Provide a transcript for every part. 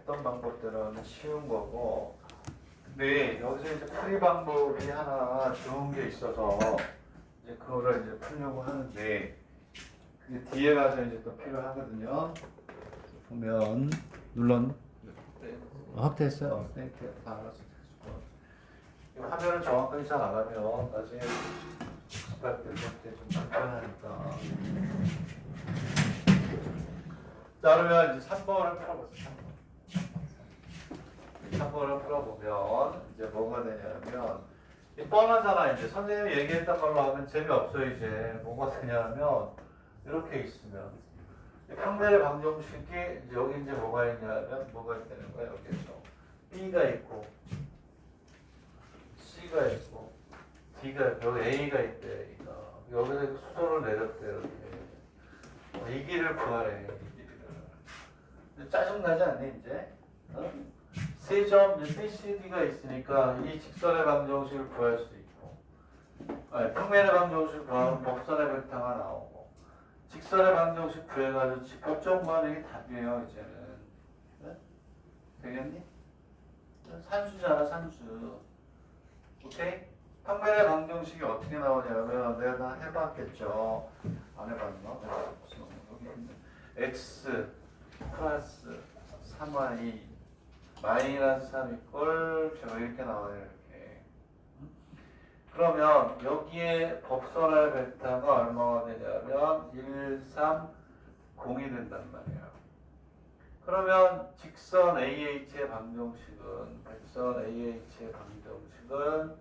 했던 방법들은 쉬운 거고, 근데 여기서 이제 풀이 방법이 하나 좋은 게 있어서 이제 그거를 이제 풀려고 하는데, 그게 뒤에 가서 이제 또 필요하거든요. 보면 물론 확대했어요. 네, 다 알았어. 화면을 정확하게 잘 안 하면 나중에 학습할 때 좀 불편하니까. 자, 그러면 이제 3번을 풀어보세요. 3번을 풀어보면 이제 뭐가 되냐면 뻔하잖아. 이제 선생님이 얘기했던 걸로 하면 재미없어. 이제 뭐가 되냐면 이렇게 있으면 평면의 방정식이 이제 여기 이제 뭐가 있냐면 뭐가 있다는 거야. 여기에서 B가 있고 C가 있고 D가 있고 여기 A가 있대. A가 여기서 수소를 내렸대. 이렇게 이 길을 구하래. 이 길을. 짜증나지 않니 이제? 어? 세 점 B, C, D가 있으니까 이 직선의 방정식을 구할 수 있고, 아니, 평면의 방정식을 구하면 법선의 벡터가 나오고, 직선의 방정식 구해가지고 직접적 구하는 게 답이에요. 이제는. 네? 되겠니? 산수잖아, 산수. 오케이? 평면의 방정식이 어떻게 나오냐면 내가 다 해봤겠죠. 안 해봤나? 여기 있는 x 플러스 3y 마이너스 3 이꼴 제가 이렇게 나와요. 이렇게. 그러면 여기에 법선의 벡터가 얼마가 되냐면 1, 3, 0이 된단 말이에요. 그러면 직선 AH의 방정식은 백선 AH의 방정식은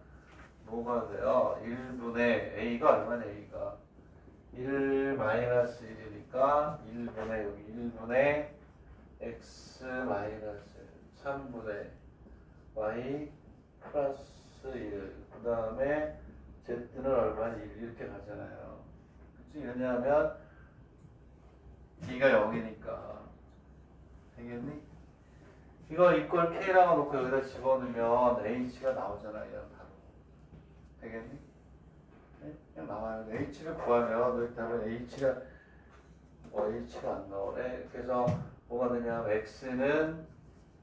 뭐가 돼요? 1분의 A가 얼마냐? A가 1 마이너스 1이니까 1분의 여기 1분의 X 마이너스 3분의 Y 플러스 1. 그 다음에 Z는 얼마니? 1 이렇게 가잖아요. 그치? 왜냐하면 D가 0이니까. 되겠니? 이걸 이꼴 K라고 놓고 여기다 집어넣으면 H가 나오잖아요. 바로. 되겠니? 네? 그냥 나와요. H를 구하면 여기 답은 H가 안 나오네. 그래서 뭐가 되냐면 X는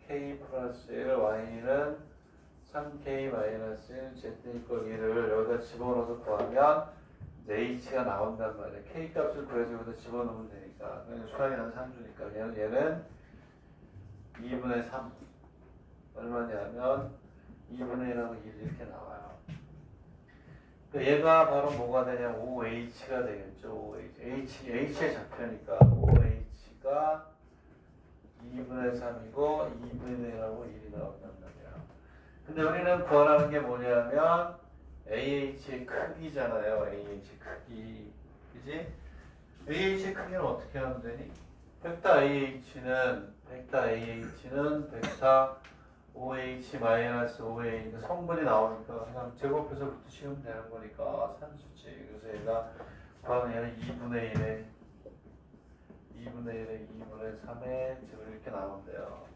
K 플러스 1, Y는 3K 마이너스 1, Z 이꼴 1을 여기다 집어넣어서 구하면 이제 H가 나온단 말이에요. K 값을 구해서 여기다 집어넣으면 되니까. 수학이 난 산수니까. 얘는 2분의 3. 얼마냐면 2분의 1하고 1 이렇게 나와요. 얘가 바로 뭐가 되냐면 OH가 되겠죠. OH. H의 좌표니까 OH가 2분의 3이고 2분의 1하고 1이 나온단 말이야. 근데 우리는 구하라는 게 뭐냐면 AH의 크기잖아요. AH의 크기. 그지? AH의 크기는 어떻게 하면 되니? 벡터 AH는 벡터 OH 마이너스 OA 성분이 나오니까 그냥 제곱해서부터 씌우면 되는 거니까 산수지. 그래서 얘가 구하면 얘는 2분의 1에 2분의 3에 지금 이렇게 나온대요.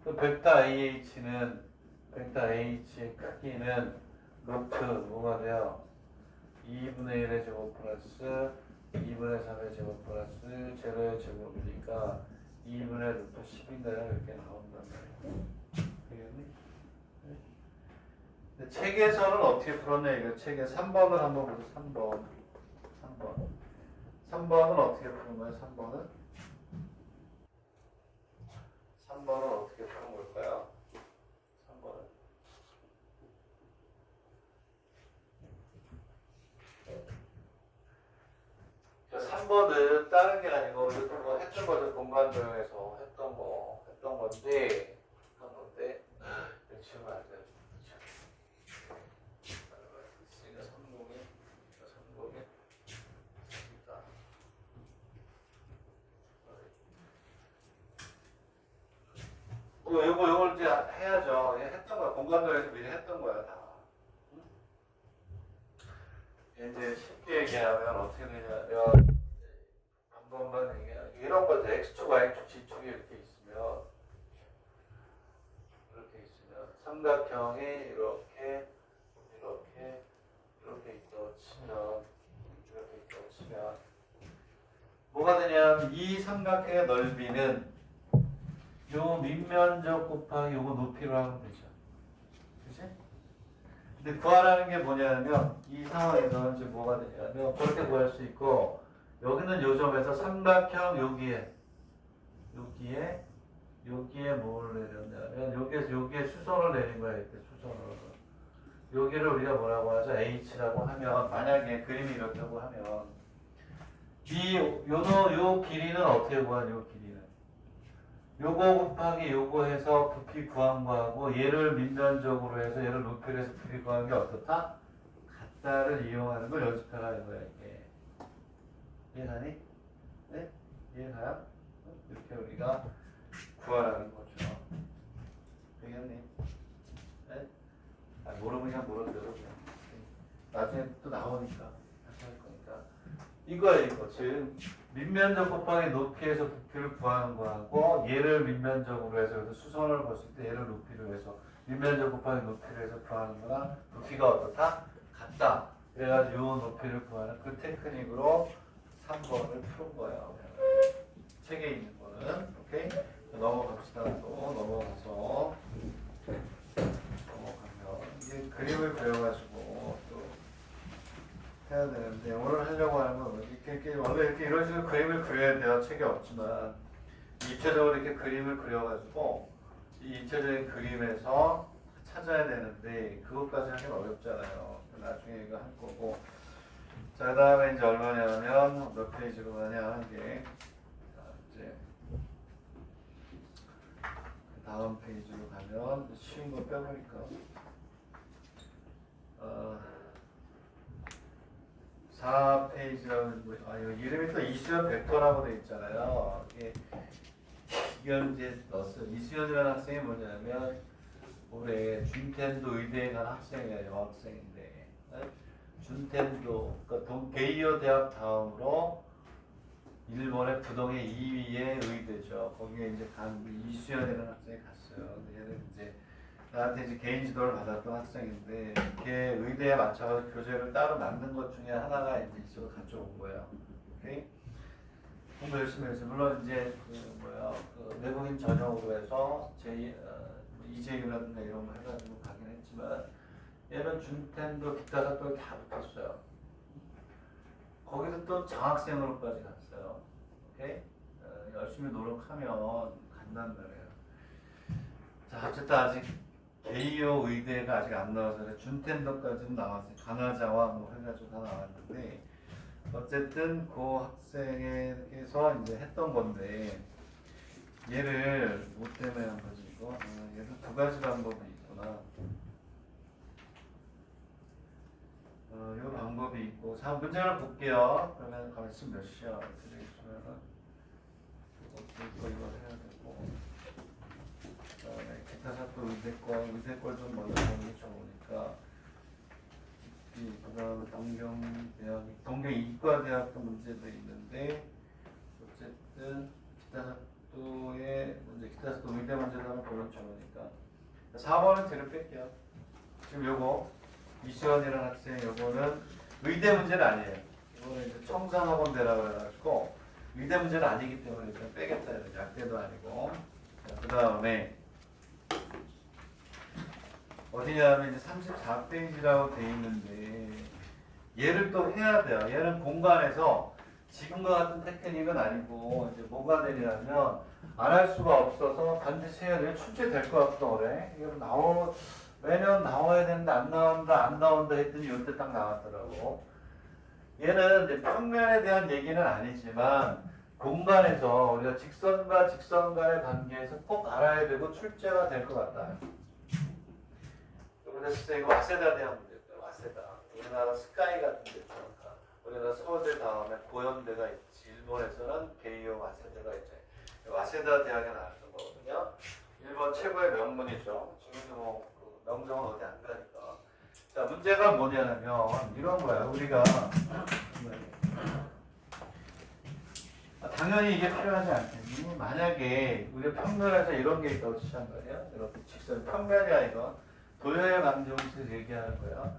그 벡터 AH의 크기는 루트 뭐가 돼요? 2분의 1의 제곱 플러스 2분의 3의 제곱 플러스 제로의 제곱이니까 2분의 루트 10인가요? 이렇게 나온단 말이에요. 되겠니? 근데 책에서는 어떻게 풀었냐? 이거 책에 3번을 한번 보세요. 3번은 어떻게 푸는 거예요? 3번은 어떻게 푸는 걸까요? 3번은 3번은 다른 게 아니고 우리 뭐 했던 거죠. 공간도형에서 했던 건데 지금 안 돼. C가 3공에 있다. 요걸 이제 해야죠. 했던 거야. 공간도형에서 미리 했던 거야 다. 이제 쉽게 얘기하면 어떻게 되냐면 한 번만 얘기하면 이런 거죠. X축, Y축, G축이 이렇게 있으면 삼각형이 이렇게 있다고 치면 뭐가 되냐면 이 삼각형의 넓이는 요 밑면적 곱하기 요거 높이로 하면 되죠. 그치? 근데 구하라는 게 뭐냐면 이 상황에서는 지금 뭐가 되냐면 그렇게 구할 수 있고 여기는 요 점에서 삼각형 여기에 뭘 내렸냐면 여기에 수선을 내린 거야. 이때 수선을. 여기를 우리가 뭐라고 하죠? H라고 하면 만약에 그림이 이렇다고 하면 요 길이는 어떻게 구하냐? 요 길이는 요거 곱하기 요거 해서 부피 구한 거하고 얘를 밑면적으로 해서 얘를 높이로 해서 부피 구한 게 어떻다? 같다를 이용하는 걸 연습해라 이거야 이게. 이해가니? 네? 이해가요? 이렇게 우리가 구하라는 거죠. 되겠니? 네? 아, 모르면 그냥 모르는 대로 그냥. 나중에 또 나오니까 다시 할 거니까. 이거야 이거. 지금 밑면적 곱하기 높이에서 부피를 구하는 거하고 얘를 밑면적으로 해서 여기서 수선을 봤을 때 얘를 높이로 해서 밑면적 곱하기 높이로 해서 구하는 거랑 부피가 어떻다? 같다. 그래가지고 요 높이를 구하는 그 테크닉으로 3번을 푸는 거예요. 책에 있는 거는. 오케이? 넘어갑시다. 또 넘어가면 이게 그림을 그려가지고 또 해야 되는데 오늘 하려고 하는 건 이렇게 원래 이렇게 이런 식으로 그림을 그려야 돼요. 책에 없지만 입체적으로 이렇게 그림을 그려가지고 이 입체적인 그림에서 찾아야 되는데 그것까지 하긴 어렵잖아요. 나중에 이거 할 거고. 자, 그 다음에 이제 얼마냐면 몇 페이지로 가냐 하는 게 이제 다음 페이지로 가면 쉬운 거 빼보니까 4페이지라고 이거 이름이 또 이수연 벡터라고 돼 있잖아요. 이건 이제 넣었어요. 이수연이라는 학생이 뭐냐면 올해 준텐도 의대에 간 학생이에요. 여학생인데 준텐도 그러니까 게이오 대학 다음으로 일본의 부동의 2위의 의대죠. 거기에 이제 간 이수연이라는 학생이 갔어요. 근데 얘는 이제 나한테 이제 개인 지도를 받았던 학생인데 이렇게 의대에 맞춰서 교재를 따로 만든 것 중에 하나가 이제 있어서 가져온 거예요. 오케이? 공부 열심히 해서 물론 이제 그 외국인 전형으로 해서 이재유라든가 이런 거 해가지고 가긴 했지만 얘는 준텐도 기타 사또 다 붙었어요. 거기서 또 장학생으로까지 갔어요. 오케이? 열심히 노력하면 간단 말이에요. 자, 어쨌든 아직 게이오 의대가 아직 안 나와서 준텐더까지는 나왔어요. 가나자와 뭐 해가지고 다 나왔는데 어쨌든 그 학생에서 이제 했던 건데 얘를 뭐 때문에 한 거지 이거? 얘를 두 가지 방법이 있구나. 요 방법이 있고. 자, 문제를 볼게요. 그러면 가만히 있으면 몇 시야? 어떻게 있으면은 이거 해야 되고. 그다음에 기타 사또 의대걸 좀 먼저 보는 게 좋으니까. 그다음 동경 이과대학도 문제도 있는데 어쨌든 기타 사또의 문제, 기타 사또 의대 문제도 하나 보면 좋으니까. 4번은 뒤로 뺄게요. 지금 요거 이수연이라는 학생 요거는 의대 문제는 아니에요. 이거는 이제 청산학원대라고 해가지고 의대 문제는 아니기 때문에 일단 빼겠다. 약대도 아니고. 그 다음에 어디냐면 이제 34페이지라고 돼 있는데 얘를 또 해야 돼요. 얘는 공간에서 지금과 같은 테크닉은 아니고 이제 뭐가 되냐면 안 할 수가 없어서 반드시 해야 돼요. 출제될 것 같다 그래. 이거 매년 나와야 되는데 안 나온다 했더니 이때 딱 나왔더라고. 얘는 이제 평면에 대한 얘기는 아니지만 공간에서 우리가 직선과 직선 간의 관계에서 꼭 알아야 되고 출제가 될 것 같다. 그래서 이거 와세다 대학 문제였어요. 와세다. 우리나라 스카이 같은 데 있잖아. 우리나라 서울대 다음에 고현대가 있지. 일본에서는 게이오 와세다가 있죠. 와세다 대학에 나왔던 거거든요. 일본 최고의 명문이죠. 지금도 뭐 명성은 어디 안 가니까. 자, 문제가 뭐냐면 이런 거야. 우리가 당연히 이게 필요하지 않겠니? 만약에 우리가 평면에서 이런 게 있다고 치자는 거예요. 이렇게 직선 평면이야 이거. 도형의 방정식을 얘기하는 거야.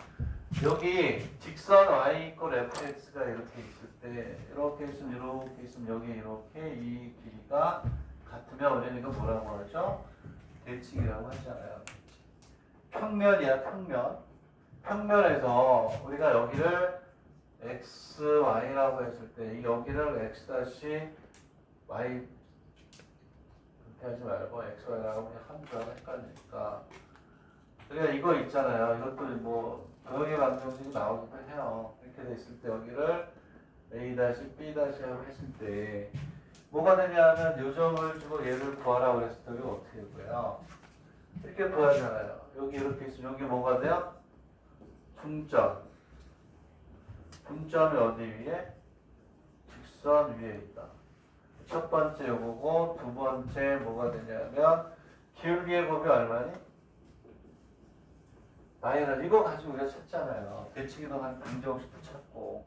여기 직선 y 이퀄 fx가 이렇게 있을 때 이렇게 있으면 여기 이렇게 이 길이가 같으면 우리는 이거 뭐라고 하죠? 대칭이라고 하잖아요. 평면이야, 평면. 평면에서 우리가 여기를 x, y라고 했을 때 이 여기를 x 다시 y 그렇게 하지 말고 x, y라고 그냥 한자가 헷갈리니까 우리가 이거 있잖아요. 이것도 뭐 도형의 방정식이 나오기도 해요. 이렇게 됐을 때 여기를 a 다시 b 다시 하고 했을 때 뭐가 되냐면 요점을 주고 얘를 구하라 그랬을 때 이거 어떻게 구해요? 이렇게 구하잖아요. 여기 이렇게 있으면 여기 뭐가 돼요? 중점. 중점이 어디 위에? 직선 위에 있다. 첫 번째 요거고 두 번째 뭐가 되냐면 기울기의 곱이 얼마니? 마이너스. 이거 가지고 우리가 찾잖아요. 대칭이동 한 방정식도 찾고.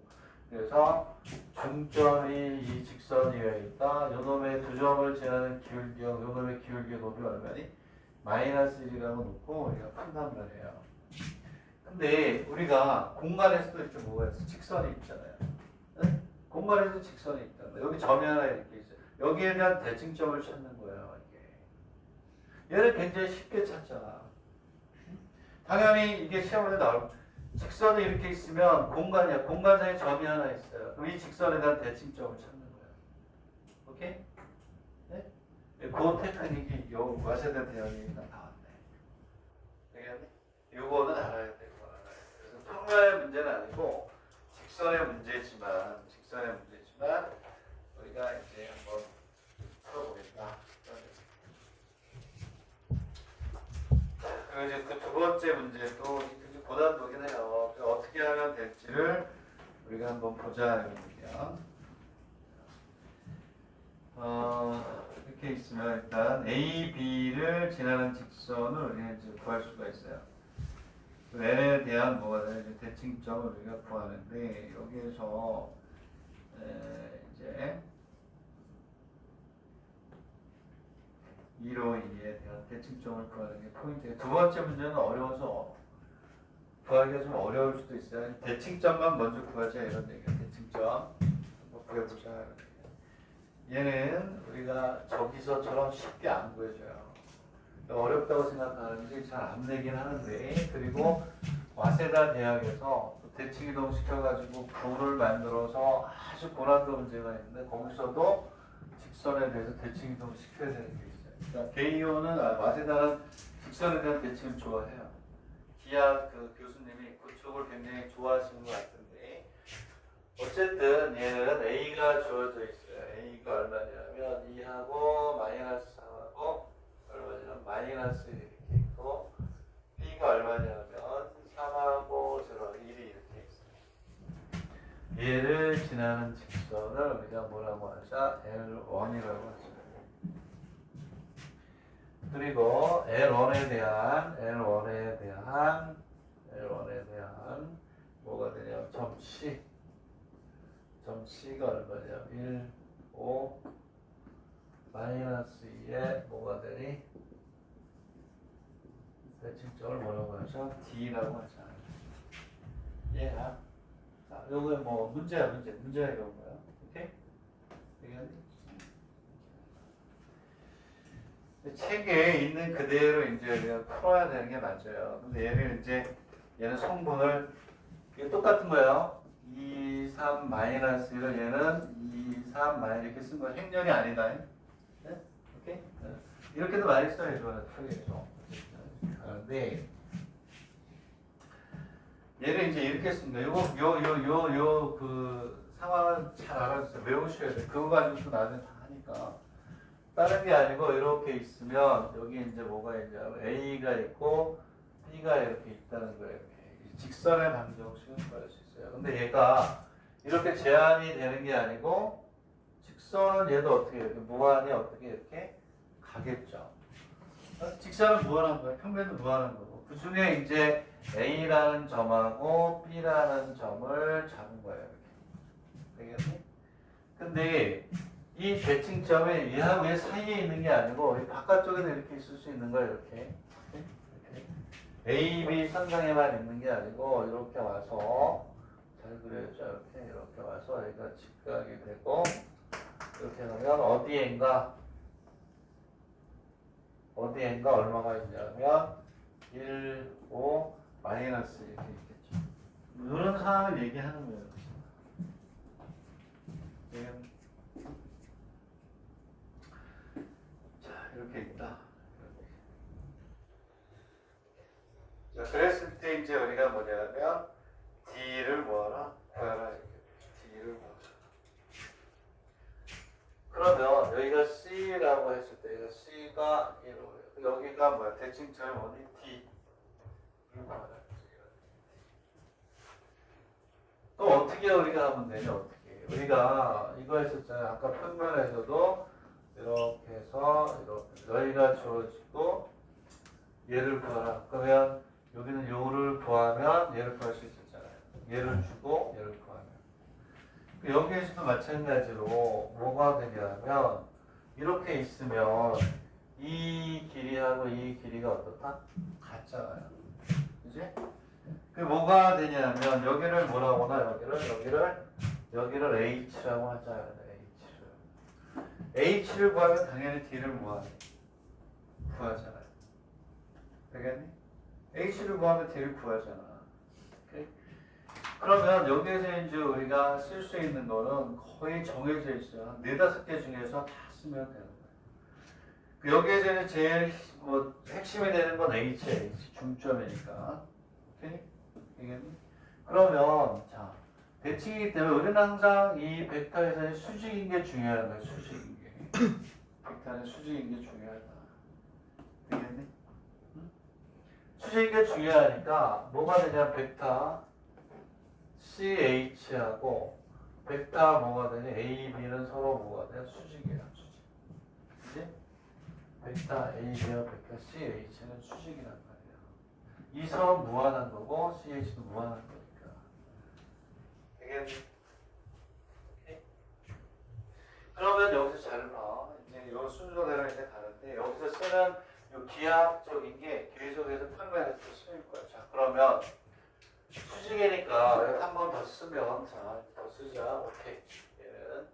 그래서 중점이 이 직선 위에 있다. 요놈의 두 점을 지나는 기울기, 요놈의 기울기의 곱이 얼마니? 마이너스 1이라고 놓고 우리가 푼단 말이에요. 근데 우리가 공간에서도 이렇게 뭐가 있어? 직선이 있잖아요. 네? 공간에서 직선이 있다. 여기 점이 하나 이렇게 있어요. 여기에 대한 대칭점을 찾는 거예요. 이게. 얘를 굉장히 쉽게 찾잖아. 당연히 이게 시험에 나올 직선이 이렇게 있으면 공간이야. 공간상에 점이 하나 있어요. 그럼 이 직선에 대한 대칭점을 찾는 거예요. 오케이? 네? 그 테크닉이 요 와세대 대형이 나왔네. 되겠니? 요거는 알아야 돼. 그래서 평면의 문제는 아니고 직선의 문제지만 우리가 이제 한번 풀어보겠다. 그리고 이제 그 두 번째 문제도 고난도긴 해요. 어떻게 하면 될지를 우리가 한번 보자. 이렇게 있으면 일단 A, B를 지나는 직선을 우리가 이제 구할 수가 있어요. n에 대한 뭐가 돼요? 이제 대칭점을 우리가 구하는데 여기에서 이제 2로 2에 대한 대칭점을 구하는 게 포인트예요. 두 번째 문제는 어려워서 구하기가 좀 어려울 수도 있어요. 대칭점만 먼저 구하자 이런 얘기예요. 대칭점 한번 구해보자. 얘는 우리가 저기서처럼 쉽게 안 구해져요. 어렵다고 생각하는지 잘 안 내긴 하는데, 그리고 와세다 대학에서 대칭이동 시켜가지고 부를 만들어서 아주 고난도 문제가 있는데 거기서도 직선에 대해서 대칭이동 시켜야 되는 게 있어요. 그러니까 게이오는 와세다는 직선에 대한 대칭을 좋아해요. 기하 그 교수님이 그쪽을 굉장히 좋아하시는 것 같은데, 어쨌든 얘는 A가 주어져 있어요. A가 얼마냐면 2하고 마이너스 3하고 얼마냐면 마이너스 1 이렇게 있고, B가 얼마냐면 3하고 0, 1이 이렇게 있어요. 얘를 지나는 직선을 우리가 뭐라고 하자? L1이라고 하죠. 그리고 L1에 대한 뭐가 되냐? 점 C가 얼마냐? 1, 5 마이너스 2에 뭐가 되니? 대칭점을 뭐라고 하죠? D라고 하잖아요. 얘야. 자, 요거 뭐 문제야 이런 거야. 오케이? 되겠니? 책에 있는 그대로 이제 그냥 풀어야 되는 게 맞아요. 근데 얘를 이제 얘는 성분을 이게 똑같은 거예요. 2, 3 마이너스 1을 얘는 2, 3 마이너스 이렇게 쓴 거야. 행렬이 아니다. 네? 오케이? 네. 이렇게도 많이 써야죠. 책에서. 그런데 얘를 이제 이렇게 씁니다. 요거 그 상황은 잘 알아주세요. 외우셔야 돼. 그거 가지고 또 나중에 다 하니까. 다른 게 아니고 이렇게 있으면 여기 이제 뭐가 있냐면 A가 있고 B가 이렇게 있다는 거예요. 이렇게. 직선의 방정식은 구할 수 있어요. 근데 얘가 이렇게 제한이 되는 게 아니고 직선은 얘도 어떻게 이렇게 무한히 어떻게 이렇게 가겠죠. 직선은 무한한 거예요. 평면도 무한한 거고. 그 중에 이제 A라는 점하고 B라는 점을 잡은 거예요. 이렇게. 되겠니? 근데 이 대칭점이 얘하고 얘 사이에 있는 게 아니고 이 바깥쪽에도 이렇게 있을 수 있는 거예요. 이렇게. A, B 선상에만 있는 게 아니고 이렇게 와서 잘 그려야죠. 이렇게 와서 여기가 직각이 되고 이렇게 가면 어디엔가 얼마가 있냐면 1, 5, 마이너스 이렇게 있겠죠. 이런 상황을 얘기하는 거예요. 자, 이렇게 있다. 자, 그랬을 때 이제 우리가 뭐냐면 D를 뭐하라? 구하라. D를 뭐하라. 그러면 여기가 C라고 했을 때 여기가 C가 1호예요. 여기가 뭐야? 대칭점이 뭐니? D. 또 어떻게 우리가 하면 되냐? 어떻게? 우리가 이거 했었잖아요. 아까 평면에서도 이렇게 해서 이렇게 여기가 주어지고 얘를 구하라. 그러면 여기는 요를 구하면 얘를 구할 수 있었잖아요. 얘를 주고 얘를 구하면. 여기에서도 마찬가지로 뭐가 되냐면 이렇게 있으면 이 길이하고 이 길이가 어떻다? 같잖아요. 그지? 그 뭐가 되냐면 여기를 뭐라고나 여기를 H라고 하잖아요. H를 구하면 당연히 D를 뭐하니? 구하잖아요. 되겠니? H를 구하면 D를 구하잖아. 오케이? 그러면 여기에서 이제 우리가 쓸 수 있는 거는 거의 정해져 있어요. 4-5개 중에서 다 쓰면 되는 거예요. 여기에서는 제일 뭐 핵심이 되는 건 H, 중점이니까. 오케이? 되겠니? 그러면 자 대칭이기 때문에 우리는 항상 이 벡터에서는 수직인 게 중요한 거예요. 수직인 게. 벡터는 수직인 게 중요하다. 되겠니? 응? 수직인 게 중요하니까 뭐가 되냐? 벡터 CH하고 벡터 뭐가 되냐? A, B는 서로 뭐가 되냐? 수직이야. 수직. 그치? 벡터 AB와 벡터 CH는 수직이란 말이야. 이 선은 무한한 거고 CH도 무한한 거니까. 되겠니? 그러면 여기서 잘 봐. 이제 요 순서대로 이제 가는데 여기서 쓰는 요 기하학적인 게 계속해서 평면에서 쓰일 거야. 자, 그러면 수직이니까 한 번 더 쓰면 자, 더 쓰자. 오케이. 얘는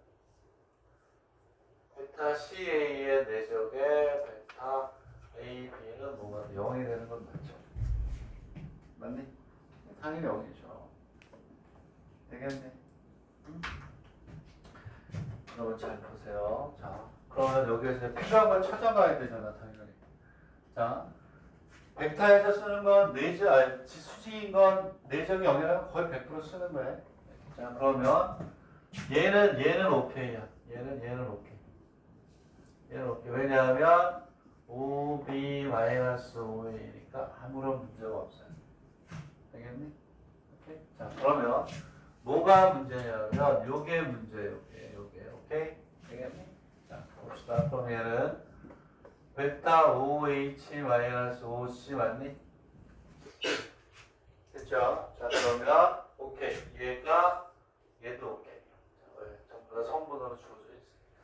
베타 CA의 내적에 베타 AB는 뭐가 0이 되는 건 맞죠? 맞니? 당연히 0이죠. 되겠네. 응? 여러분 잘 보세요. 자, 그러면 여기에서 필요한 걸 찾아가야 되잖아, 당연히. 자, 벡터에서 쓰는 건 수직인 건 내적이 0이라면 거의 100% 쓰는 거예요. 자, 그러면 얘는 오케이야. 얘는 오케이. 얘는 오케이. 왜냐하면 5b-5a니까 아무런 문제가 없어요. 되겠니? 오케이. 자, 그러면 뭐가 문제냐면 요게 문제예요. 요게. 오케이? 되겠니? 자, 봅시다. 그럼 얘는 벡터 5h-5c 맞니? 됐죠? 자, 그러면 오케이. 얘도 오케이. 자, 왜? 전부 다 성분으로 주어져 있으니까.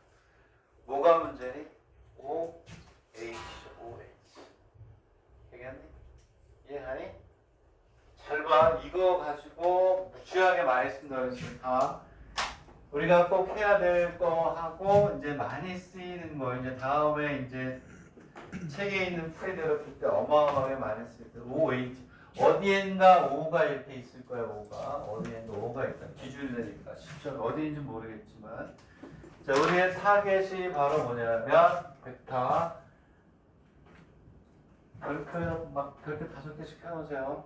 뭐가 문제니? 5h. 되겠니? 이해하니? 잘 봐. 이거 가지고 무지하게 많이 쓴다고 했으니까 우리가 꼭 해야 될 거 하고 이제 많이 쓰이는 거 이제 다음에 이제 책에 있는 풀이대로 풀 때 어마어마하게 많이 쓸 때 5H 어디엔가 5가 이렇게 있을 거야. 5가 어디엔가 5가 있다. 기준이 되니까 실제로 어디인지 모르겠지만 자 우리의 타겟이 바로 뭐냐면 벡터 별표 막 별표 5개씩 해놓으세요.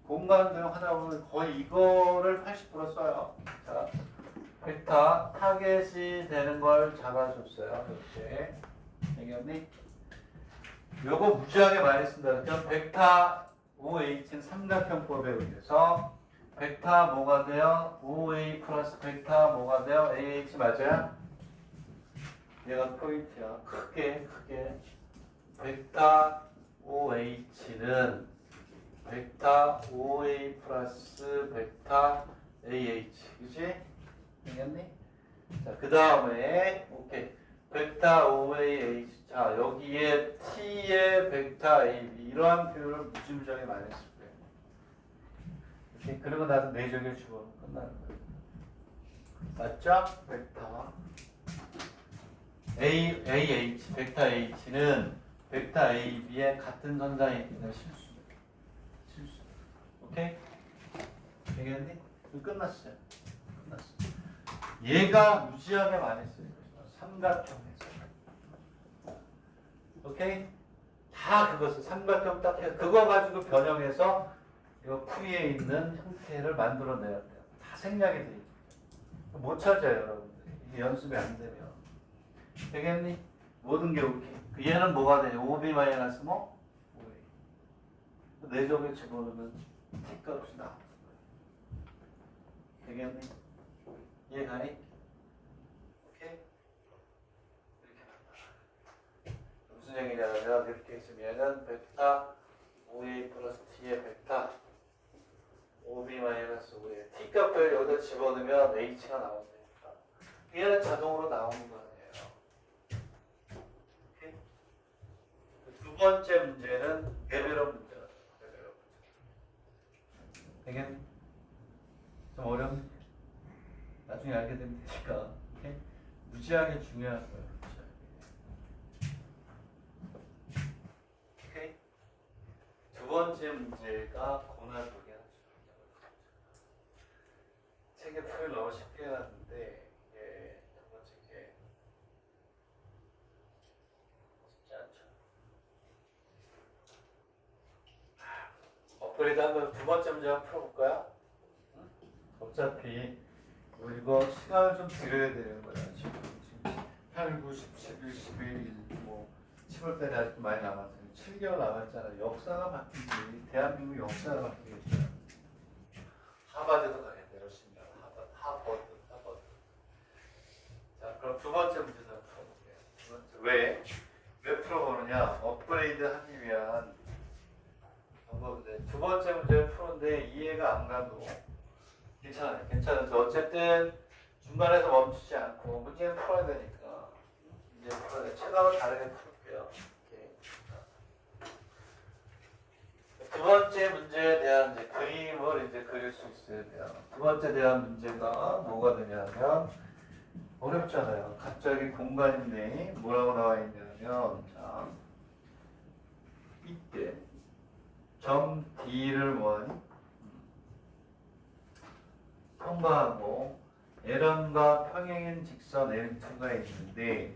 공간 도용하다 보면 거의 이거를 80% 써요. 자, 벡터 타겟이 되는 걸 잡아줬어요. 이렇게. 알겠니? 요거 무지하게 많이 쓴다. 그럼 벡터 OH는 삼각형법에 의해서 벡터 뭐가 돼요? OA 플러스 벡터 뭐가 돼요? AH 맞아요? 얘가 포인트야. 크게. 벡터 OH는 벡터 OA 플러스 벡터 AH. 그치? 알겠니? 자, 그 다음에, 오케이. 벡터 OAH. 자, 여기에 T T의 벡터 AB 이러한 표현을 무지무지하게 많이 했을 거예요. 이렇게 그리고 나서 내적을 집어넣으면 끝나는 거예요. 맞죠? 벡터 AH, 벡터 H는 벡터 AB의 같은 선상에 있는 실수. 오케이? 되겠니? 끝났어요. 끝났어. 얘가 무지하게 많이 써요. 삼각형에서. 오케이? 다 그것을 삼각형 딱 해서 그거 가지고 변형해서 이거 V에 있는 형태를 만들어내야 돼요. 다 생략이 돼 있죠. 못 찾아요, 여러분들. 이게 연습이 안 되면. 되겠니? 모든 게 오케이. 얘는 뭐가 되냐? 5B 마이너스 뭐? 5A. 내적에 집어넣으면 T값이 나와. 되겠니? 이해가니? 오케이? 이렇게 나와. 무슨 얘기냐면 이렇게 있으면 얘는 벡터 5A 플러스 T의 벡터 5B 마이너스 5A T 값을 여기다 집어넣으면 H가 나온다니까. 얘는 자동으로 나오는 거 아니에요. 오케이? 두 번째 문제는 레벨업 문제다. 레벨업 문제. 되겠니? 좀 어렵네. 나중에 알게 되면 되니까. 오케이? 무지하게 중요한 거예요. 오케이? 두 번째 문제가 고난도기 하죠. 책에 표를 너무 쉽게 해놨는데 이게 두 번째 게 쉽지 않죠. 업그레이드 한번 두 번째 문제 한번 풀어볼까요? 응? 어차피 이거 시간을 좀 드려야 되는 거야. 지금 8, 9, 10, 11, 11, 뭐 10월달에 아직도 많이 남았어요. 7개월 남았잖아. 역사가 바뀌지. 대한민국 역사가 바뀌겠죠. 하버드도 가야 돼. 러시아 하버드. 자, 그럼 두 번째 문제 좀 풀어볼게요. 두 번째 왜 풀어보느냐? 업그레이드 하기 위한 방법인데 두 번째 문제를 푸는데 이해가 안 가도 괜찮은데 어쨌든 중간에서 멈추지 않고 문제는 풀어야 되니까 이제 풀어야 돼. 최강을 다르게 풀게요. 두 번째 문제에 대한 이제 그림을 이제 그릴 수 있어야 돼요. 두 번째 대한 문제가 뭐가 되냐면 어렵잖아요. 갑자기 공간인데 뭐라고 나와 있냐면 자 이때 점 D를 뭐하니? 통과하고 L1과 평행인 직선 L2가 있는데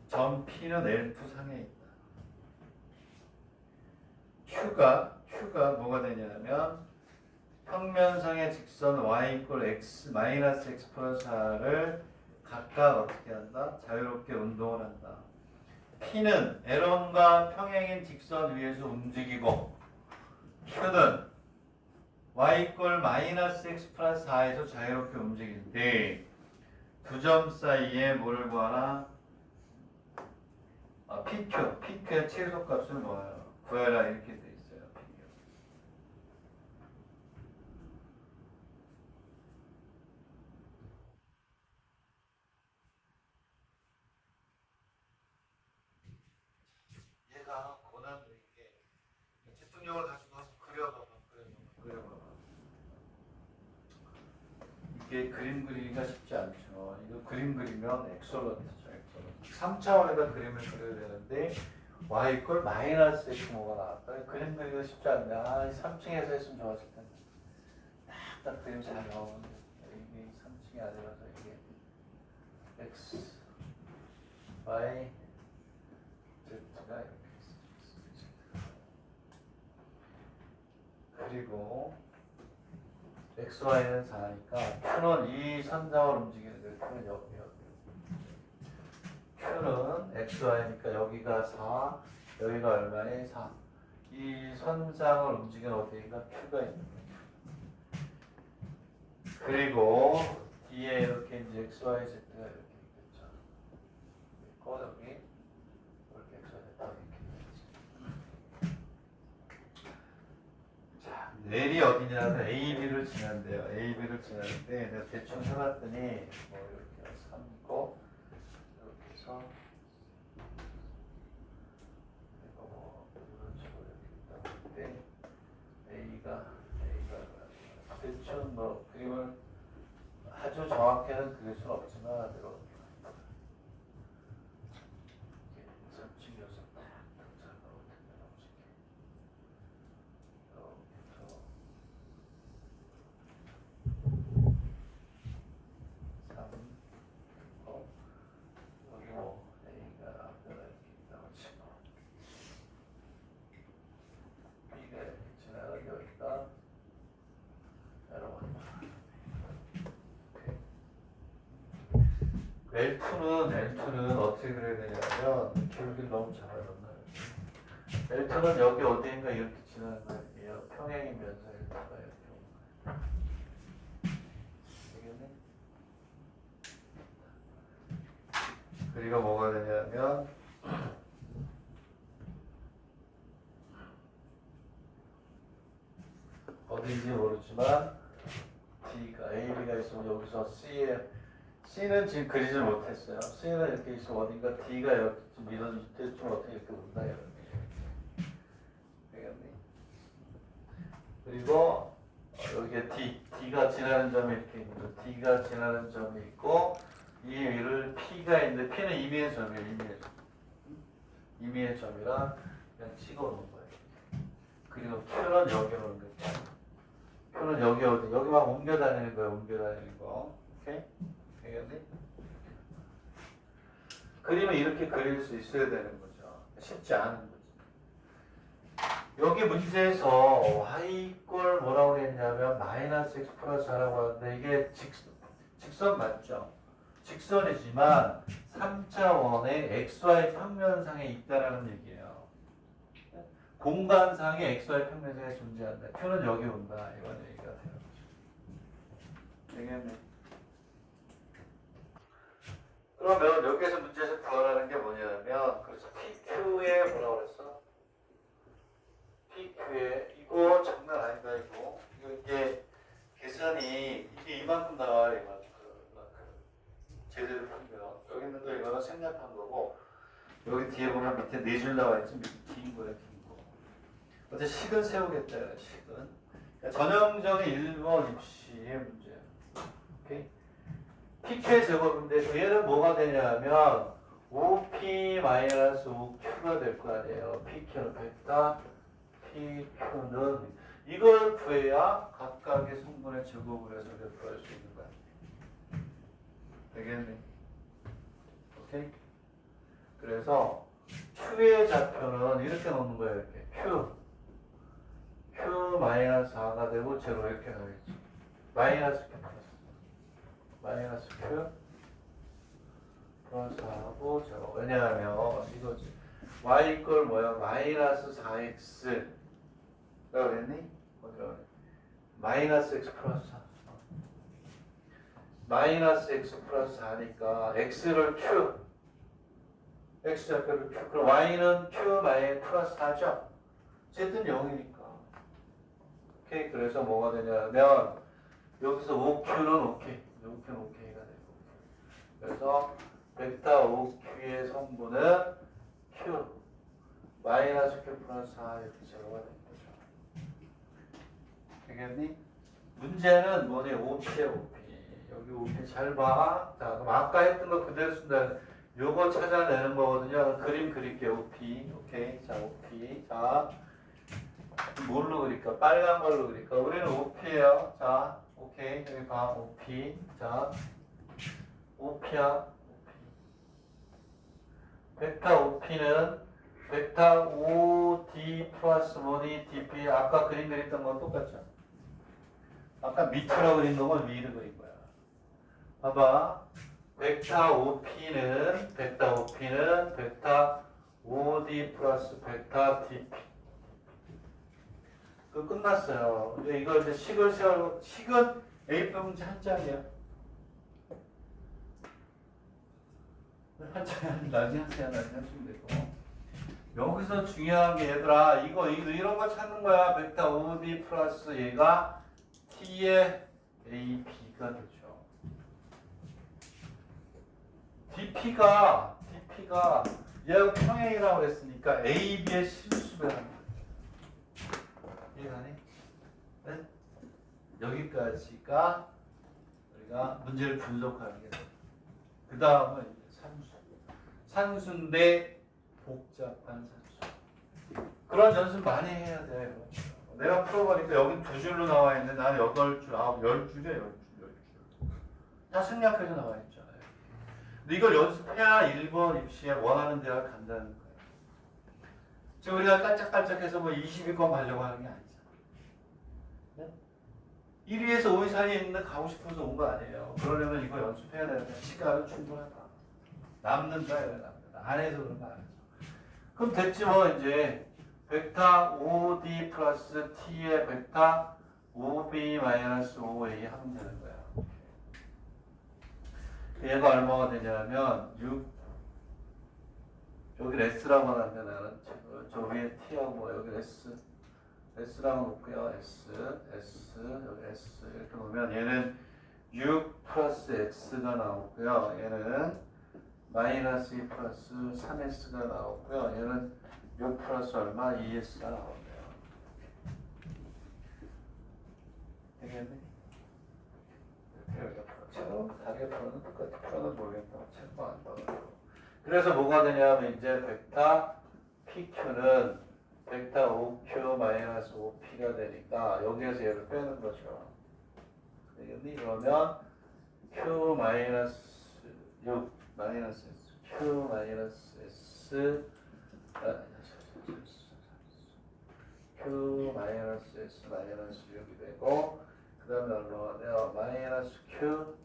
점 P는 L2 상에 있다. Q가 뭐가 되냐면 평면상의 직선 y = x 마이너스 x 플러스 4를 각각 어떻게 한다? 자유롭게 운동을 한다. P는 L1과 평행인 직선 위에서 움직이고 Q는 y = 마이너스 x 플러스 4에서 자유롭게 움직이는데 두 점 사이에 뭐를 구하나? PQ의 최소값을 뭐예요? 구해라 이렇게 돼 있어요. PQ. 얘가 고난도인 게 집중력을 가지고 한번 그려봐봐. 이게 그림 그리기가 쉽지 않죠. 이거 그림 그리면 엑설런트죠. 3차원에다 그림을 그려야 되는데 y = 마이너스 x 뭐가 나왔다. 그림 그리기가 쉽지 않네. 3층에서 했으면 좋았을 텐데. 딱 그림 잘 나오는데 이게 3층이 아니라서 이게 x, y, z가 이렇게 있습니다. 그리고 x, y는 4니까 q는 이 선상을 움직이는데 q는 여기 q는 x, y니까 여기가 4, 여기가 얼마니? 4. 이 선상을 움직이는 어디인가 q가 있는 거예요. 그리고 뒤에 이렇게 이제 x, y, z가 이렇게 있겠죠. 있고 여기 이렇게 x, y, z가 이렇게 있겠죠. 자, 넬이 어디냐면 AB를 지난대요. AB를 지나는데 내가 대충 해봤더니 뭐 이렇게 3고 이렇게 해서 그리고 뭐 L2는 어떻게 그려야 되냐면 기울기를 너무 작아졌나 L2는 여기 어디인가 이렇게 지나는 거예요. 평행이면서 L2가 이렇게 오는 거예요. 되겠네? 그리고 뭐가 되냐면 어디인지 모르지만 D가 A, B가 있으면 여기서 C는 지금 그리질 못했어요. C는 이렇게 있으면 어딘가 D가 이렇게 좀 밀어줄 때좀 어떻게 이렇게 온다 이런 거예요. 되겠니? 그리고 여기에 D가 지나는 점이 이렇게 있는 거. D가 지나는 점이 있고 이 위를 P가 있는데 P는 임의의 점이에요. 임의의 점. 임의의 점이라 그냥 찍어놓은 거예요. 그리고 Q는 여기 오는 거예요. Q는 여기 어디? 여기 막 옮겨 다니는 거예요. 옮겨 다니는 거. 오케이? 되겠니? 그림을 이렇게 그릴 수 있어야 되는 거죠. 쉽지 않은 거죠. 여기 문제에서 y 꼴 뭐라고 했냐면 마이너스 x 플러스 4라고 하는데 이게 직선 맞죠? 직선이지만 3차원의 xy 평면상에 있다라는 얘기예요. 공간상의 xy 평면상에 존재한다. Q는 여기 온다. 이런 얘기가 되는 거죠. 되겠네. 그러면 여기에서 문제에서 구하라는 게 뭐냐면 그래서 PQ에 뭐라고 그랬어? PQ에 이거 장난 아니다 이거 이게 계산이 이게 이만큼 나와요 이만큼 제대로 풀면 여기 있는 거 이거는 생략한 거고 여기 뒤에 보면 밑에 4줄 나와 있지 밑에 긴 거야 긴 거 어제 식은 세우겠다 식은 그러니까 전형적인 1번 입시의 문제야 오케이? PQ의 제곱인데 얘는 뭐가 되냐면 5P-5Q가 될 거 아니에요. PQ는 벡터, PQ는 이걸 구해야 각각의 성분의 제곱을 해서 몇 구할 수 있는 거야. 되겠네. 오케이? 그래서 Q의 좌표는 이렇게 놓는 거예요. 이렇게 Q-4가 되고 제로 이렇게 나오겠죠. 마이너스 Q 마이너스 Q 플러스 4하고 제로. 왜냐하면 이거지. y 걸 뭐야? 마이너스 4x 라고 그랬니? 어디라고 그랬니? 마이너스 x 플러스 4 마이너스 x 플러스 4니까 x를 q x 좌표를 q 그럼 y는 q 마이너스 플러스 4죠? 어쨌든 0이니까 오케이. 그래서 뭐가 되냐면 여기서 5q는 오케이 5q는 오케이가 되고 그래서 벡터 5q의 성분은 q 마이너스 q 플러스 4 이렇게 제로가 되는 거죠. 되겠니? 문제는 뭐냐? 5p에 5p 여기 5p 잘 봐. 자 그럼 아까 했던 거 그대로 쓴다. 요거 찾아내는 거거든요. 그림 그릴게요. 5p 오케이. 자 5p 자 뭘로 그릴까? 빨간 걸로 그릴까? 우리는 5p예요. 자 오케이 여기 봐 5p 자 5p야 5p 벡터 5p는 벡터 5d 플러스 뭐니 dp 아까 그림 그렸던 건 똑같죠? 아까 밑으로 그린 건 위로 그린 거야. 봐봐 벡터 5p는 벡터 5d 플러스 벡터 dp 그 끝났어요. 근데 이거 이제 식을 세우고 식은 A4 문제 한 장이에요. 한 장이 나중에 하세요. 나중에 하시면 되고. 여기서 중요한 게 얘들아 이런 거 찾는 거야. 벡터 5D 플러스 얘가 T의 AB가 되죠. DP가 얘가 평행이라고 했으니까 AB의 실수배라는 거야. 이해가니? 네? 여기까지가 우리가 문제를 분석하는 게 돼. 그 다음은 산수인데 복잡한 산수. 그런 연습 많이 해야 돼요. 내가 풀어보니까 여기 2줄로 나와 있는데 나는 8줄, 10줄이야 10줄. 다 생략해서 나와 있잖아요. 근데 이걸 연습해야 1번 입시에 원하는 대학 간다는 거예요. 지금 우리가 깔짝깔짝해서 뭐 20위권 가려고 하는 게 아니잖아. 1위에서 5위 사이에 있는데 가고 싶어서 온 거 아니에요. 그러려면 이거 연습해야 되는데 시간은 충분하다. 남는다 이거 남는다. 안 해서 그런 거 아니죠. 그럼 됐지 뭐 이제 벡터 5D 플러스 T의 벡터 5B 마이너스 5A 하면 되는 거야. 얘가 얼마가 되냐면 6 여기 S라고 하는데 나는 저 위에 T하고 여기 S라고 놓고요. S 여기 S 이렇게 보면 얘는 6 플러스 X가 나오고요. 얘는 마이너스 2 플러스 3S가 나오고요. 얘는 6 플러스 얼마? 2S가 나오네요. 되겠네? 이렇게 책은 다르게 풀어는 똑같이 풀어는 모르겠다. 책도 안 봐가지고. 그래서 뭐가 되냐면 이제 벡터 PQ는 벡터 5Q 마이너스 5P가 되니까 여기에서 얘를 빼는 거죠. 그러면 Q 마이너스 6 마이너스 S Q 마이너스 S Q 마이너스 S 마이너스 6이 되고 그 다음에 얼마가 돼요? 마이너스 Q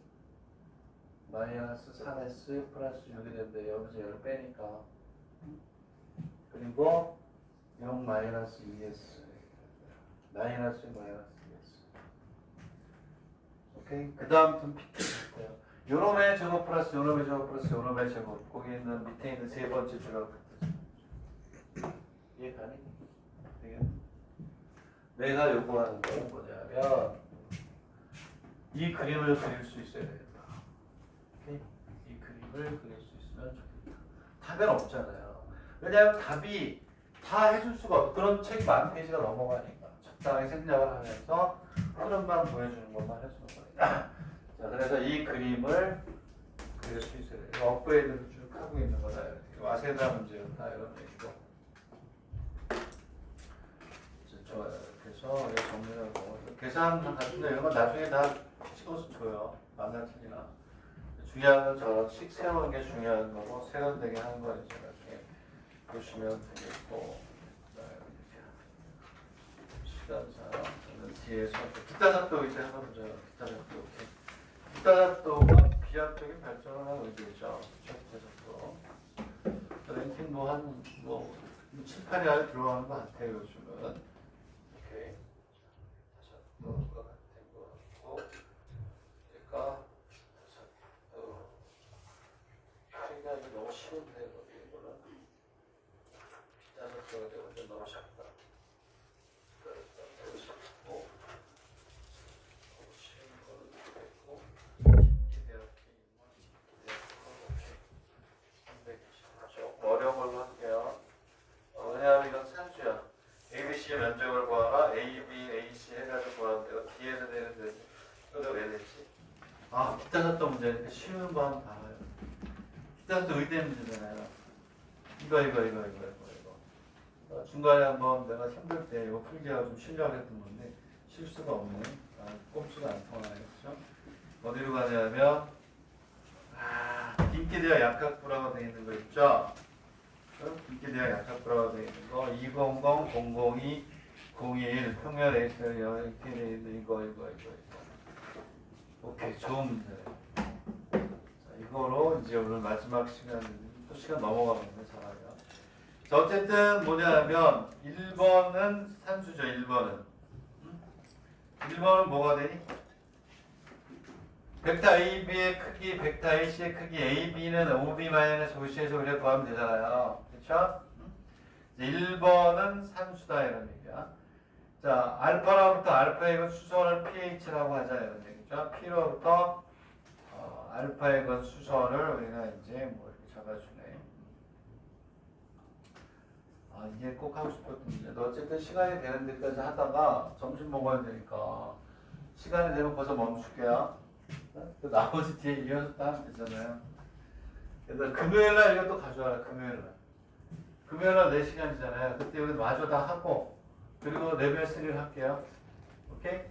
마이너스 3S 플러스 6이 되는데 여기서 얘를 빼니까 그리고 0 마이너스 2S 마이너스 2S 오케이? 그 다음부터는 PQ예요. 요놈의 제곱 플러스 요놈의 제곱 플러스 요놈의 제곱 거기 있는 밑에 있는 세 번째 줄하고 같은 이해 가니? 되겠네? 내가 요구하는 건 뭐냐면 이 그림을 그릴 수 있어야 되겠다. 오케이? 이 그림을 그릴 수 있으면 좋겠다. 답은 없잖아요. 왜냐하면 답이 다 해줄 수가 없고 그런 책이 만 페이지가 넘어가니까 적당히 생략을 하면서 흐름만 보여주는 것만 해주는 거예요. 자, 그래서 이 그림을 그릴 수 있어야 돼요. 업그레이드를 쭉 하고 있는 거다. 와세다 문제였다 이런 얘기고. 좋아요. 그래서 이거 정리하고 계산 같은 거 이런 건 나중에 다 찍어서 줘요. 만나틀리나. 중요한 건 저식 세우는 게 중요한 거고 세련되게 하는 거 이제 나중에 보시면 되겠고. 시간상 뒤에서 기타작도 이제 한번 보자. 기타작도 오케이. 기타작도가 비약적인 발전을 하는 의미죠. 기타작도. 랭킹 뭐한 7, 8위 안에 들어가는 것 같아요 요즘은. 오케이. 기타작도가 같은 거 같고, 그러니까 기타작도. 생각이 너무 쉬운데 이거는 기타작도가 되고 너무 쉽다. 어려운 걸로 할게요. 왜냐하면 이건 산수야. ABC의 면적을 구하라. AB, AC 해가지고 구하는데 뒤에서 되는데 이거 왜 됐지? 아, 기타 작도 문제니까 쉬운 거 한번 봐요. 기타 작도 의대 문제잖아요. 이거. 중간에 한번 내가 힘들 때 이거 풀기가 좀 쉬려고 했던 건데 실수가 없네. 꼼수가 안 통하네. 그렇죠? 어디로 가냐면 빈기 대하 약학부라고 되어 있는 거 있죠? 빈기 대하 약학부라고 되어 있는 거 200, 002, 01 평면 A에서 이렇게 되어 있는 이거. 오케이, 좋은 문제예요. 자, 이거로 이제 오늘 마지막 시간, 또 시간 넘어가겠네, 잘하면. 자, 어쨌든 뭐냐면 1번은 산수죠, 1번은. 1번은 뭐가 되니? 벡터 AB의 크기, 벡터 AC의 크기, AB는 5B-5C에서 우리가 구하면 되잖아요. 그렇죠? 1번은 산수다 이런 얘기야. 자, 알파로부터 알파의 건 수선을 pH라고 하자 이런 얘기죠. P로부터 알파의 건 수선을 우리가 이제 뭐 이렇게 잡아주네. 이게 꼭 하고 싶었던 문제. 어쨌든 시간이 되는 데까지 하다가 점심 먹어야 되니까 시간이 되면 벌써 멈출게요. 그 나머지 뒤에 이어서 하면 되잖아요. 그래서 금요일날 이것도 가져와라. 금요일날 4시간이잖아요. 그때 여기 마저 다 하고 그리고 레벨 3를 할게요. 오케이?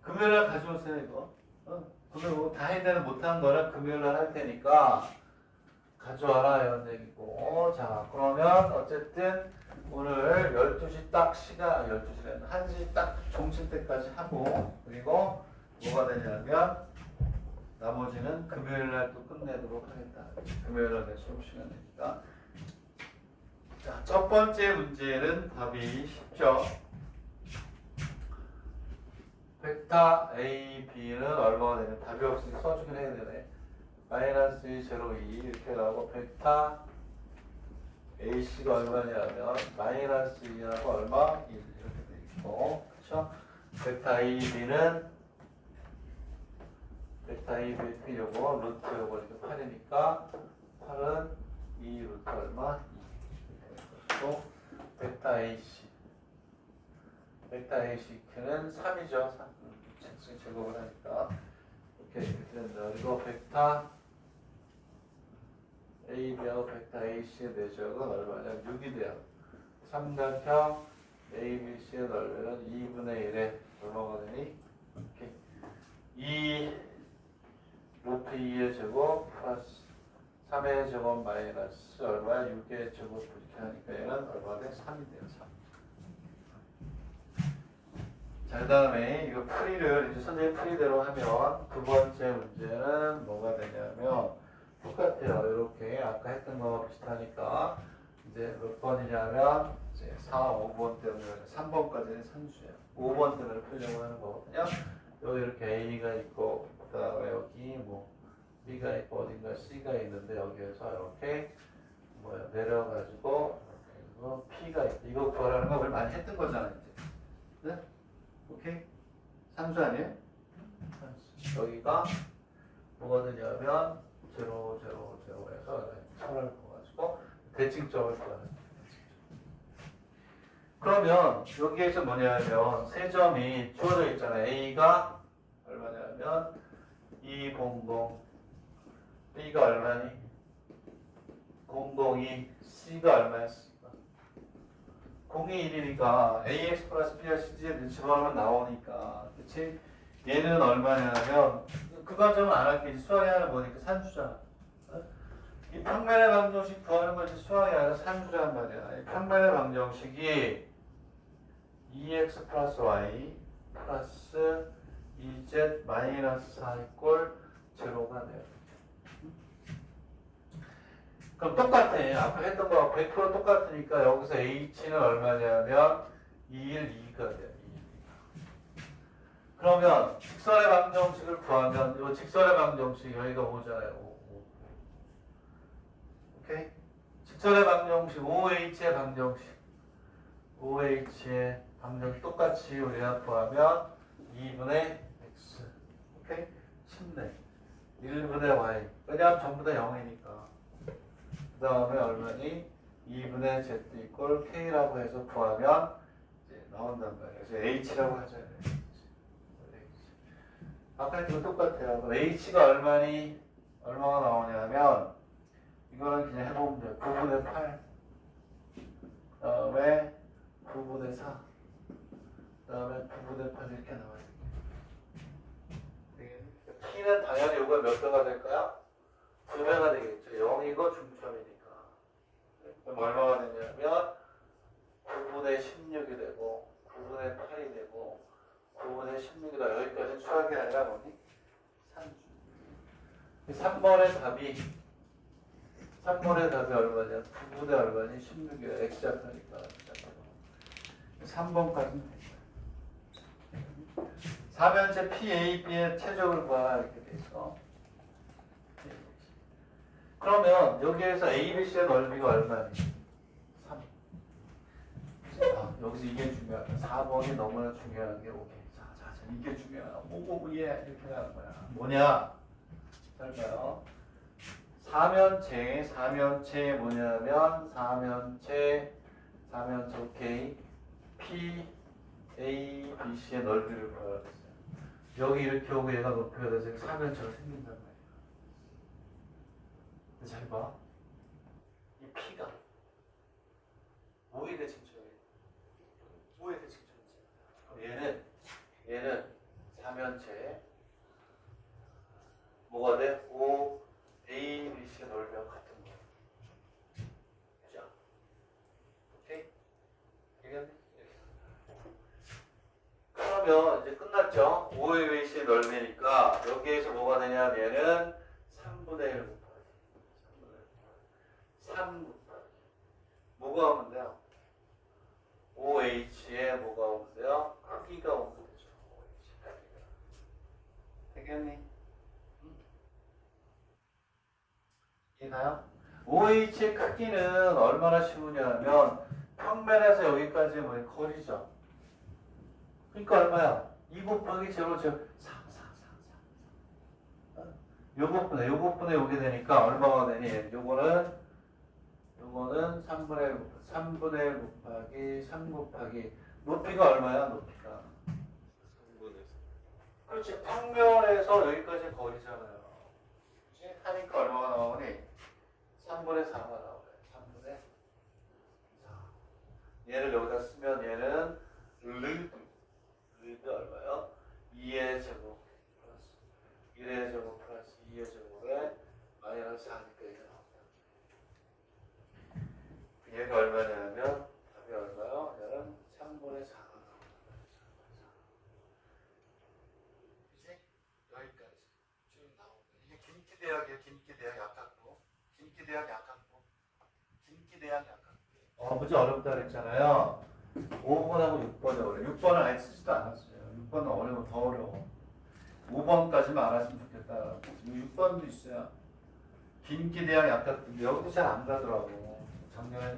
금요일날 가져오세요 이거. 금요일 다 해야 되는 못한 거는 금요일날 할 테니까 가져와라 이런 얘기고. 자, 그러면 어쨌든 오늘 12시 딱 시간 12시간 1시 딱 종칠 때까지 하고 그리고 뭐가 되냐면 나머지는 금요일 날 또 끝내도록 하겠다. 금요일 날 수업 시간이니까. 자, 첫 번째 문제는 답이 쉽죠. 벡터 A, B는 얼마가 되면 답이 없으니 써주긴 해야 되네. 마이너스 2, 0, 2 이렇게 나오고 벡터 AC가 얼마냐면 마이너스 2하고 얼마? 1 이렇게 돼 있고 그렇죠? 벡터 AB는 벡터 AB 요거 루트 요거 이렇게 8이니까 8은 2 루트 얼마? 2 또 벡터 AC 벡터 AC는 3이죠. 3 제곱을 하니까 이렇게 된다. 그리고 벡터 AB하고 벡터 AC의 내적은 얼마냐? 6이 돼요. 삼각형 ABC의 넓이는 2분의 1에 얼마가 되니? 이렇게 2 루트 2의 제곱 플러스 3의 제곱 마이너스 얼마야? 6의 제곱 이렇게 하니까 얘는 얼마 돼? 3이 돼요. 3. 자, 그 다음에 이거 풀이를 이제 선생님 풀이대로 하면 두 번째 문제는 뭐가 되냐면 똑같아요. 이렇게 아까 했던 거와 비슷하니까 이제 몇 번이냐면 이제 4, 5번 때문에 3번까지는 산수예요. 5번 때문에 풀려고 하는 거거든요. 여기 이렇게 A가 있고 그다음에 여기 뭐 B가 있고 어딘가 C가 있는데 여기에서 이렇게 뭐야 내려가지고 그리고 P가 있고 이거 구하라는 거 우리 많이 했던 거잖아 이제. 네? 오케이? 산수 아니에요? 산수. 여기가 뭐가 되냐면 0, 0, 0에서 선을 그어가지고 대칭점을 구하는 거예요. 그러면 여기에서 뭐냐면 세 점이 주어져 있잖아요. A가 얼마냐면 200, B가 얼마니? 002, C가 얼마였어? 0이 1이니까 AX 플러스 BRCG에 집어넣으면 나오니까 그치? 얘는 얼마냐면 그 과정은 안 할게. 수학이 하는 거니까 산수잖아. 이 평면의 방정식 구하는 건 수학이 아니라 산수란 말이야. 이 평면의 방정식이 2x 플러스 y 플러스 2z 마이너스 4 이꼴 제로가 돼요. 그럼 똑같아. 아까 했던 거하고 100% 똑같으니까 여기서 h는 얼마냐면 212가 돼요. 212. 그러면 직선의 방정식을 구하면 이 직선의 방정식 여기가 5잖아요. 5. 오케이? 직선의 방정식 5h의 방정식 5h의 방정식 똑같이 우리가 구하면 2분의 x 오케이? 10네 1분의 y 왜냐하면 전부 다 0이니까 그 다음에 얼마니? 2분의 z 이꼴 k라고 해서 구하면 이제 나온단 말이에요. 그래서 h라고 하잖아요. 아까 했던 거 똑같아요. 그럼 h가 얼마니? 얼마가 나오냐면 이거는 그냥 해보면 돼요. 9분의 8 그 다음에 9분의 4 그 다음에 9분의 8 이렇게 나와요. t는 당연히 이거 몇 배가 될까요? 2배가 되겠죠. 0이고 중점이니까. 그럼 얼마가 되냐면 9분의 16이 되고 9분의 8이 되고 9분의 16이다. 여기까지는 수학이 아니라 뭐니? 산수. 3번의 답이 얼마냐? 9분의 얼마니? 16이야. X좌표니까. 3번까지는 된 거야. 4면체 PAB의 최적을 구하라 이렇게 돼 있어. 그러면 여기에서 ABC의 넓이가 얼마니? 3. 여기서 이게 중요하다. 4번이 너무나 중요한 게 오케이. 자, 이게 중요하다. 예 이렇게 하는 거야. 뭐냐? 잘 봐요. 4면체 뭐냐면 4면체 오케이. P, A, B, C의 넓이를 구하라 그랬어요. 여기 이렇게 오고 얘가 높이가 돼서 4면체가 생긴단 말이야. 잘 봐. 이 P가 5의 대칭점이에요. 5의 대칭점이지. 얘는 3면체 뭐가 돼? 5 A, B, C의 넓이와 같은 거. 그죠? 오케이? 이해했네? 그러면 이제 끝났죠? 5의 B, C의 넓이니까 여기에서 뭐가 뭐가 되냐 얘는 3분의 1 곱하기 3 곱하기 뭐가 오면 돼요? OH에 뭐가 오면 돼요? 크기가 오면 되죠. OH 크기가. 되겠니? 이해가요? OH의 크기는 얼마나 쉬우냐면 평면에서 여기까지 뭐 거리죠. 그러니까 얼마야? 2 곱하기 제로 제로 3 요것분에 오게 되니까 얼마가 되니? 요거는 3분의 1 곱하기 3 곱하기 높이가 얼마야? 높이가 3분의 그렇지. 평면에서 여기까지 거리잖아요. 그렇지? 하니까 얼마가 나오니? 3분의 4가 나와요. 3분의 4. 얘를 여기다 쓰면 얘는 르드 얼마요? 2의 제곱 플러스 1의 제곱 플러스 2의 제곱에 마이너스 4니까 이게 나옵니다. 얘가 얼마냐면 답이 얼마요? 얘는 3분의 4가 나옵니다. 3분의 4. 이제 여기까지 쭉 나옵니다. 이게 긴기대학이에요. 긴기대학 약학부. 긴기대학 약학부. 긴기대학 약학부. 문제 어렵다 그랬잖아요. 5번하고 6번이 어려워. 6번은 아예 쓰지도 않았어요. 6번은 어려워. 더 어려워. 5번까지만 알았으면 좋겠다. 6번도 있어요. 긴기대학 약학부. 여기도 잘 안 가더라고. 작년에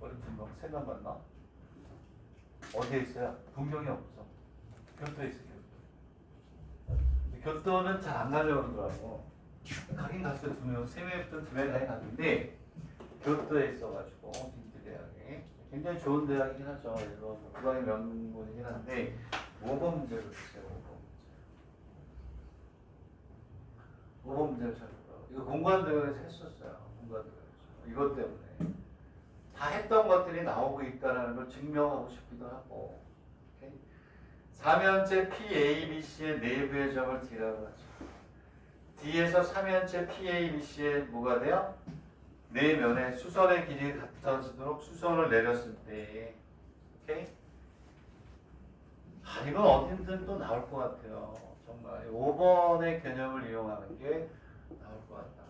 어디 분명 생각났나? 어디에 있어요? 분명히 없어. 교토에 있어. 교토는 잘 안 가려고 그러더라고. 가긴 갔어요. 2명, 3명부터 2명 가긴 갔는데 교토에 있어가지고 긴기대학이 굉장히 좋은 대학이긴 하죠. 이거 국방의 명문이긴 한데 5번 문제를 주세요. 5번 문제를 잘 보라고. 이거 공관대학에서 했었어요. 공관대학에서. 이것 때문에 다 했던 것들이 나오고 있다는 걸 증명하고 싶기도 하고. 오케이? 3면체 PABC의 내부의 점을 D라고 하죠. D에서 3면체 PABC의 뭐가 돼요? 네 면의 수선의 길이가 같아지도록 수선을 내렸을 때, 오케이? 이건 어딘든 또 나올 것 같아요. 정말 5번의 개념을 이용하는 게 나올 것 같다.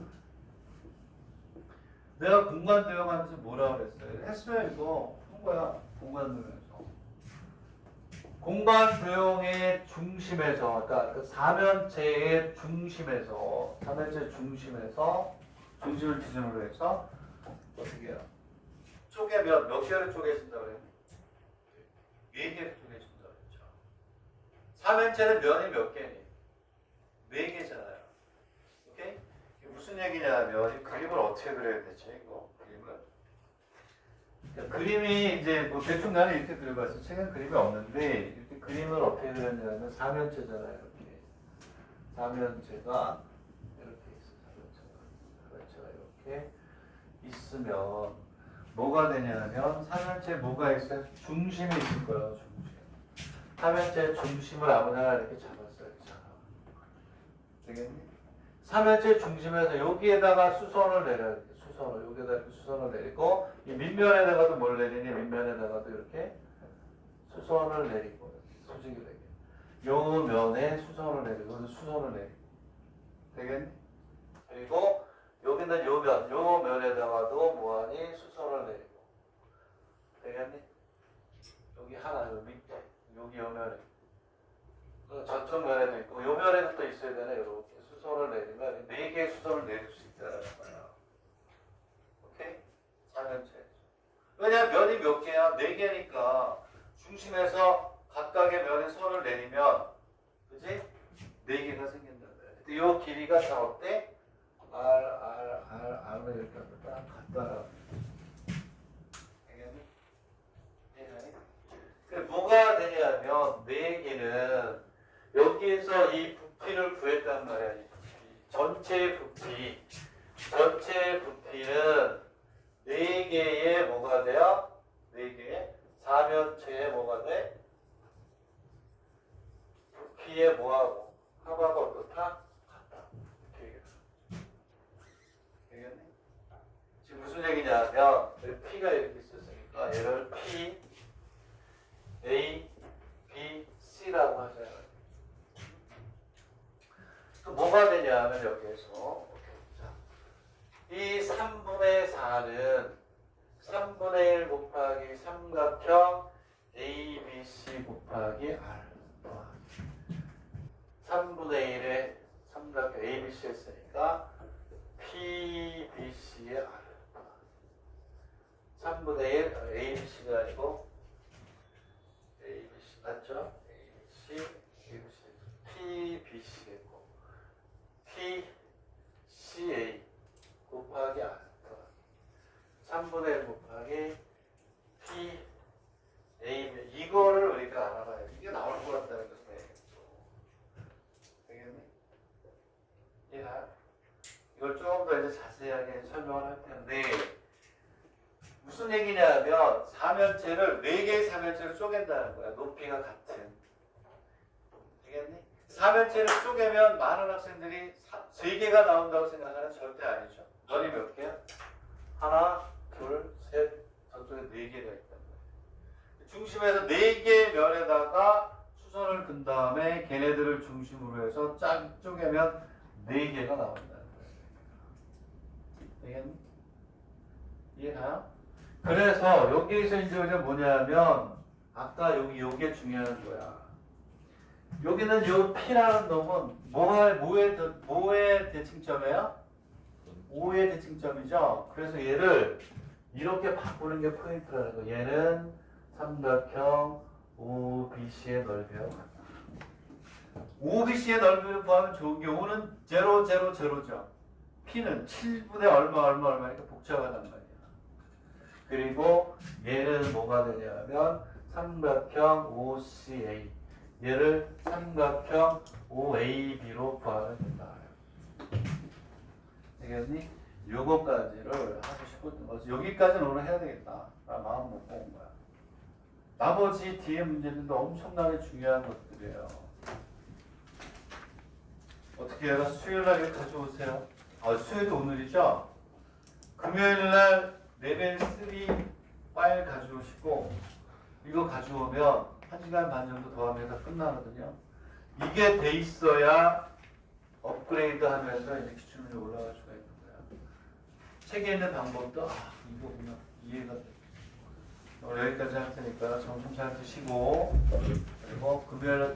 내가 공간 도형하면서 뭐라 그랬어요? 했어요. 이거 한 거야. 공간 도형에서. 공간 도형의 중심에서, 그러니까 그 4면체의 중심에서, 4면체 중심을 기준으로 해서 어떻게 해요? 쪼개면 몇 개를 쪼개진다고 그래요? 4개를 쪼개진다고 그랬죠. 4면체는 면이 몇 개니? 4개잖아요. 오케이? 이게 무슨 얘기냐면 이 그림을 어떻게 그려야 되지? 이거 그림을. 그러니까 그림이 이제 뭐 대충 나는 이렇게 그려봤어. 책은 그림이 없는데 이렇게 그림을 어떻게 그렸냐면 4면체잖아요. 이렇게 4면체가 이렇게 있어. 4면체가 이렇게 있으면 뭐가 되냐면 4면체에 뭐가 있어요? 중심이 있을 거예요. 중심. 4면체의 중심을 아무나 이렇게 잡았어요. 되겠니? 3면체 중심에서 여기에다가 수선을 내려야 돼. 여기에다 이렇게 수선을 내리고 이 밑면에다가도 뭘 내리니? 밑면에다가도 이렇게 수선을 내리고 수직이 되게. 요 면에 수선을 내리고 수선을 내리고. 되겠니? 그리고 여기는 요 면에다가도 뭐하니? 수선을 내리고. 되겠니? 여기 하나, 요 밑에, 여기 요 면에. 저쪽 면에도 있고, 요 면에도 또 있어야 되네. 이렇게 수선을 내리면 4개의 수선을 내릴 수 있다는 거예요. 오케이? 4면체. 왜냐면 면이 몇 개야? 4개니까 중심에서 각각의 면에 선을 내리면, 그지? 4개가 생긴다는 거야. 근데 요 길이가 다 어때? R을 이렇게 딱 갖다라. 알겠니? 뭐가 되냐면 4개는 여기에서 이 부피를 구했단 말이야. 이 전체의 부피는 4개의 뭐가 돼요? 4개 4면체의 뭐가 돼? 부피의 뭐하고 합하고 어떻다? 같다. 되겠니? 지금 무슨 얘기냐면 P가 이렇게 있었으니까 얘를 P, A, B, C라고 하잖아요. 그 뭐가 되냐? 나오냐면 여기에서 자, 이 3분의 4는 3분의 1 곱하기 삼각형 ABC 곱하기 R 3분의 1의 삼각형 ABC 했으니까 PBC의 R 3분의 1 ABC가 아니고 ABC 맞죠? ABC PBC겠고 TCA 곱하기 R 3분의 1 곱하기 PA 이거를 우리가 알아봐야 돼. 이게 나올 것 같다는 것을 되겠니? 이해가? 이걸 조금 더 이제 자세하게 설명을 할 텐데 무슨 얘기냐면 사면체를 4개의 사면체를 쪼갠다는 거야. 높이가 같은. 되겠니? 사면체를 쪼개면 많은 학생들이 3개가 나온다고 생각하는 절대 아니죠. 면이 몇 개야? 하나, 둘, 셋, 저쪽에 4개가 있단 말이에요. 중심에서 4개의 면에다가 수선을 근 다음에 걔네들을 중심으로 해서 쪼개면 4개가 나온다는 거예요. 되겠니? 이해가요? 그래서 여기에서 이제 뭐냐면 아까 요게 중요한 거야. 여기는 요 P라는 놈은 뭐의 대칭점이에요? 5의 대칭점이죠. 그래서 얘를 이렇게 바꾸는 게 포인트라는 거. 얘는 삼각형 OBC의 넓이요. OBC의 넓이를 구하면 좋은 게 5는 0, 0, 0죠. P는 7분의 얼마니까 복잡하단 말이야. 그리고 얘는 뭐가 되냐면 삼각형 OCA 얘를 삼각형 OAB로 구하면 된다. 되겠니? 요거까지를 하고 싶었던 거지. 여기까지는 오늘 해야 되겠다. 나 마음 먹고 온 거야. 나머지 뒤에 문제들도 엄청나게 중요한 것들이에요. 어떻게 해요? 수요일날 이거 가져오세요. 수요일이 오늘이죠? 금요일날 레벨 3 파일 가져오시고 이거 가져오면 1시간 반 정도 더 하면 다 끝나거든요. 이게 돼 있어야 업그레이드 하면서 이제 기출문제 올라갈 수가 있는 거야. 책에 있는 방법도 이거구나 이해가 돼. 여기까지 할 테니까 점심 잘 드시고 그리고 금요일에